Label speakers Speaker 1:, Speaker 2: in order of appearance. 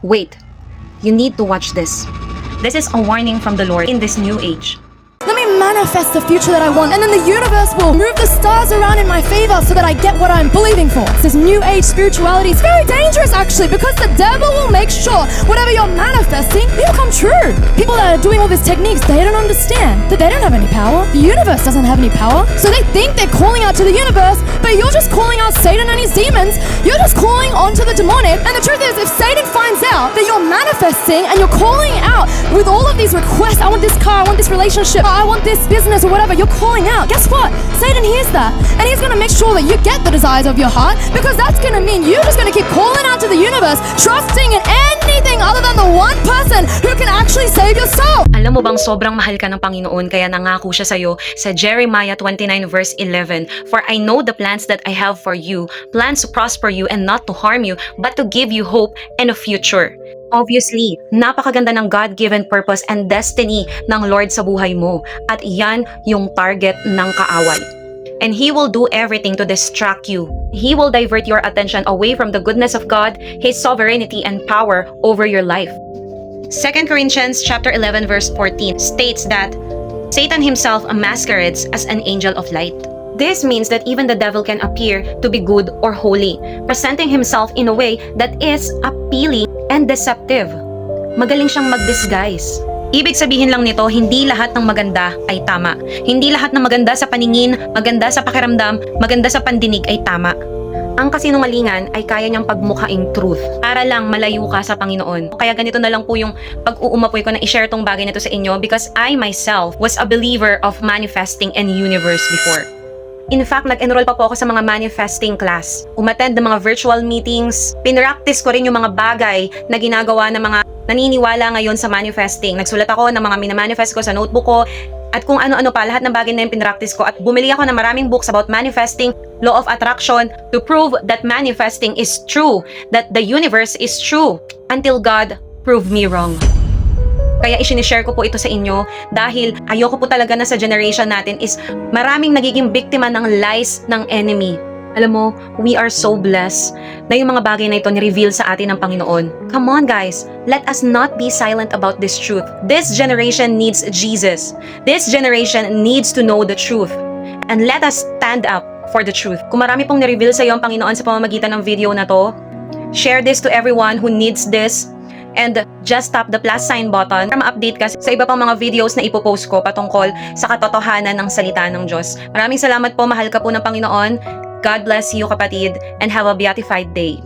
Speaker 1: Wait, you need to watch this. This is a warning from the Lord in this new age.
Speaker 2: Let me manifest the future that I want, and then the universe will move the stars around in my favor so that I get what I'm believing for. This new age spirituality is very dangerous actually, because the devil will make sure whatever you're manifesting will come true. People that are doing all these techniques, they don't understand that they don't have any power. The universe doesn't have any power. So they think they're calling out to the universe, but you're just calling out Satan and his demons. You're just calling onto the demonic. And the truth is, if Satan finds out that you're manifesting and you're calling out with all of these requests, I want this car, I want this relationship, I want this business or whatever, you're calling out. Guess what? Satan hears that, and he's gonna make sure that you get the desires of your heart, because that's gonna mean you're just gonna keep calling out to the universe, trusting in anything other than the one person who can actually save your soul.
Speaker 1: Alam mo bang sobrang mahal ka ng Panginoon, kaya nangako siya sa'yo sa Jeremiah 29 verse 11, "For I know the plans that I have for you, plans to prosper you and not to harm you, but to give you hope and a future." Obviously, napakaganda ng God-given purpose and destiny ng Lord sa buhay mo. At iyan yung target ng kaaway. And He will do everything to distract you. He will divert your attention away from the goodness of God, His sovereignty and power over your life. 2 Corinthians chapter 11 verse 14 states that Satan himself masquerades as an angel of light. This means that even the devil can appear to be good or holy, presenting himself in a way that is appealing and deceptive. Magaling siyang mag-disguise. Ibig sabihin lang nito, hindi lahat ng maganda ay tama. Hindi lahat ng maganda sa paningin, maganda sa pakiramdam, maganda sa pandinig ay tama. Ang kasinungalingan ay kaya niyang pagmukhaing truth para lang malayo ka sa Panginoon. Kaya ganito na lang po yung pag-uumapoy ko na i-share tong bagay na to sa inyo, because I myself was a believer of manifesting and universe before. In fact, nag-enroll pa po ako sa mga manifesting class. Umattend ng mga virtual meetings. Pinractice ko rin yung mga bagay na ginagawa ng mga naniniwala ngayon sa manifesting. Nagsulat ako ng mga minamanifest ko sa notebook ko at kung ano-ano pa, lahat ng bagay na yung pinractice ko. At bumili ako ng maraming books about manifesting, law of attraction, to prove that manifesting is true, that the universe is true, until God proved me wrong. Kaya isinishare ko po ito sa inyo dahil ayoko po talaga na sa generation natin is maraming nagiging biktima ng lies ng enemy. Alam mo, we are so blessed na yung mga bagay na ito ni-reveal sa atin ng Panginoon. Come on guys, let us not be silent about this truth. This generation needs Jesus. This generation needs to know the truth. And let us stand up for the truth. Kung marami pong ni-reveal sa iyo ang Panginoon sa pamamagitan ng video na to, share this to everyone who needs this. And just tap the plus sign button para ma-update ka sa iba pang mga videos na ipopost ko patungkol sa katotohanan ng salita ng Diyos. Maraming salamat po, mahal ka po ng Panginoon. God bless you kapatid, and have a beatified day.